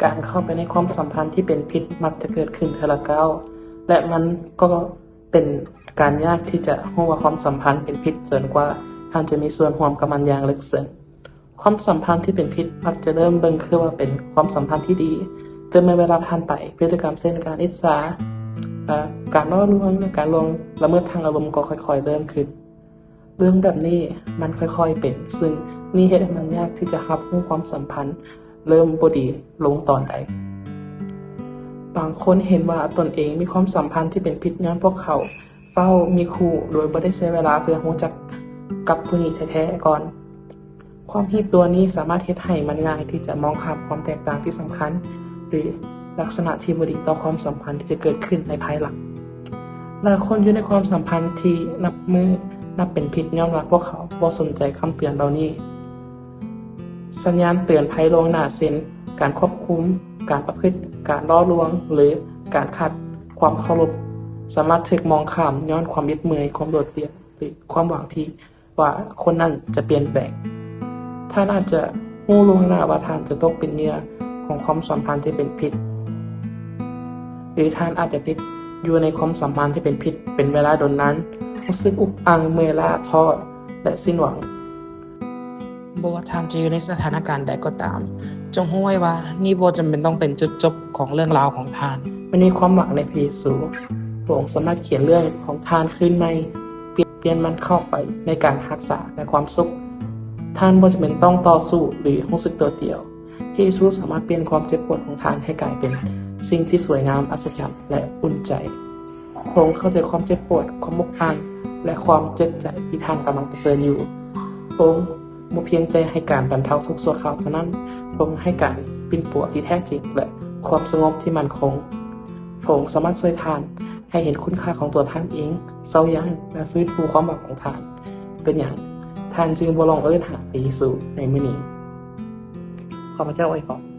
การเข้าไปในความสัมพันธ์ที่เป็นพิษมักจะเกิดขึ้นเทื่อละก้าวและมันก็เป็นการยากที่จะรู้ว่าความสัมพันธ์เป็นพิษจนกว่าท่านจะมีส่วนร่วมกับมันอย่างลึกซึ้งความสัมพันธ์ที่เป็นพิษมักจะเริ่มเบิ่งคือว่าเป็นความสัมพันธ์ที่ดีแต่เมื่อเวลาผ่านไปพฤติกรรมเช่นการอิจฉาการล่อลวงการลวงละเมิดทางอารมณ์ก็ค่อยๆเริ่มขึ้นเรื่องแบบนี้มันค่อยๆเป็นซึ่งนี่เฮ็ดให้มันยากที่จะรับรู้ความสัมพันธ์เริ่มบ่ดีลงตอนใดบางคนเห็นว่าตนเองมีความสัมพันธ์ที่เป็นพิษย้อนพวกเขาเฝ้ามีคู่โดยบ่ได้ใช้เวลาเพื่อรู้จักกับผู้นี้แท้ๆก่อนความคิดตัวนี้สามารถเฮ็ดให้มันง่ายที่จะมองข้ามความแตกต่างที่สำคัญหรือลักษณะที่บ่ดีต่อความสัมพันธ์ที่จะเกิดขึ้นในภายหลังหลายคนอยู่ในความสัมพันธ์ที่นับเป็นพิษย้อนว่าพวกเขาบ่สนใจคำเตือนเหล่านี้สัญญาณเตือนภัยล่วงหน้าเช่นการควบคุมการประพฤติการล่อลวงหรือการขัดความเคารพสามารถถูกมองข้ามย้อนความยึดมั่นความโดดเดี่ยวหรือความหวังที่ว่าคนนั้นจะเปลี่ยนแปลงท่านอาจจะรู้ล่วงหน้าว่าท่านจะตกเป็นเหยื่อของความสัมพันธ์ที่เป็นพิษหรือท่านอาจจะติดอยู่ในความสัมพันธ์ที่เป็นพิษเป็นเวลาดนนั้นรู้สึกอุกอังเมื่อยล้าท้อและสิ้นหวังบ่ว่าท่านจะอยู่ในสถานการณ์ใดก็ตามจงรู้ไว้ว่านี่บ่จำเป็นต้องเป็นจุดจบของเรื่องราวของท่านมันมีความหวังในพระเยซูพระองค์สามารถเขียนเรื่องของท่านขึ้นใหม่เปลี่ยนมันเข้าไปในการรักษาและความสุขท่านบ่จำเป็นต้องต่อสู้หรือรู้สึกโดดเดี่ยวพระเยซูสามารถเปลี่ยนความเจ็บปวดของท่านให้กลายเป็นสิ่งที่สวยงามอัศจรรย์และอุ่นใจพระองค์เข้าใจความเจ็บปวดความอกหักและความเจ็บใจที่ท่านกำลังเผชิญอยู่พระองค์บ่เพียงแต่ให้การบรรเทาทุกข์ชั่วคราวเท่านั้นพระองค์ให้การปิ่นปัวที่แท้จริงและความสงบที่มั่นคงพระองค์สามารถช่วยท่านให้เห็นคุณค่าของตัวท่านเองเซายั้งและฟื้นฟูความหวังของท่านเป็นอย่างท่านจึงบ่ลองเอิ้นหาพระเยซูในมื้อนี้ข้าพเจ้าอวยพร